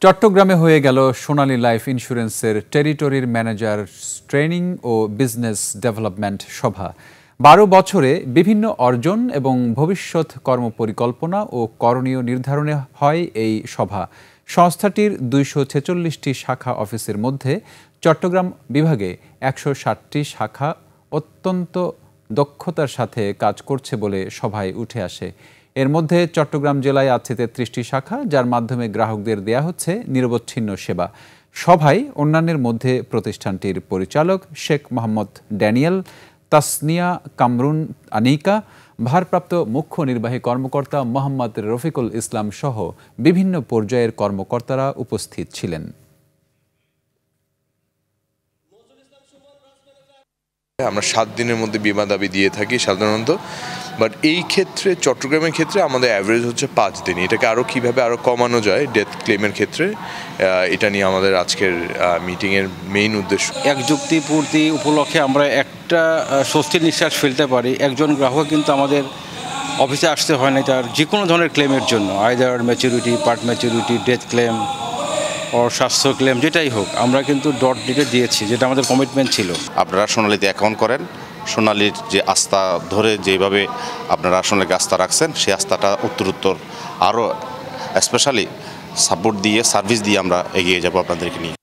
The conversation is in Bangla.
চট্টগ্রামে হয়ে গেল সোনালী লাইফ ইন্স্যুরেন্সের টেরিটরির ম্যানেজার ট্রেনিং ও বিজনেস ডেভেলপমেন্ট সভা। ১২ বছরে বিভিন্ন অর্জন এবং ভবিষ্যৎ কর্মপরিকল্পনা ও করণীয় নির্ধারণে হয় এই সভা। সংস্থাটির ২৪৬টি শাখা অফিসের মধ্যে চট্টগ্রাম বিভাগে ১৬০টি শাখা অত্যন্ত দক্ষতার সাথে কাজ করছে বলে সভায় উঠে আসে। এর মধ্যে চট্টগ্রাম জেলায় আছে ৩৩টি শাখা, যার মাধ্যমে গ্রাহকদের দেয়া হচ্ছে নিরবচ্ছিন্ন সেবা। সভায় অন্যান্যের মধ্যে প্রতিষ্ঠানটির পরিচালক শেখ মোহাম্মদ ড্যানিয়েল, তাসনিয়া কামরুন আনিকা, ভারপ্রাপ্ত মুখ্য নির্বাহী কর্মকর্তা মোহাম্মদ রফিকুল ইসলাম সহ বিভিন্ন পর্যায়ের কর্মকর্তারা উপস্থিত ছিলেন। আমরা 7 দিনের মধ্যে বিমা দাবি দিয়ে থাকি সাধারণত, বাট এই ক্ষেত্রে চট্টগ্রামের ক্ষেত্রে আমাদের অ্যাভারেজ হচ্ছে 5 দিন। এটাকে আরও কীভাবে আরও কমানো যায় ডেথ ক্লেমের ক্ষেত্রে, এটা নিয়ে আমাদের আজকের মিটিংয়ের মেইন উদ্দেশ্য। এক যুক্তি পূর্তি উপলক্ষে আমরা একটা স্বস্তির নিঃশ্বাস ফেলতে পারি। একজন গ্রাহক কিন্তু আমাদের অফিসে আসতে হয় না তার যে কোনো ধরনের ক্লেমের জন্য, either maturity, part maturity, death claim ও স্বাস্থ্য ক্লেম, যেটাই হোক, আমরা কিন্তু ডট ডেটে দিয়েছি, যেটা আমাদের কমিটমেন্ট ছিল। আপনারা সোনালীতে অ্যাকাউন্ট করেন, সোনালীর যে আস্থা ধরে যেভাবে আপনারা সোনালীকে আস্থা রাখছেন, সেই আস্থাটা উত্তরোত্তর আরও স্পেশালি সাপোর্ট দিয়ে, সার্ভিস দিয়ে আমরা এগিয়ে যাব আপনাদেরকে নিয়ে।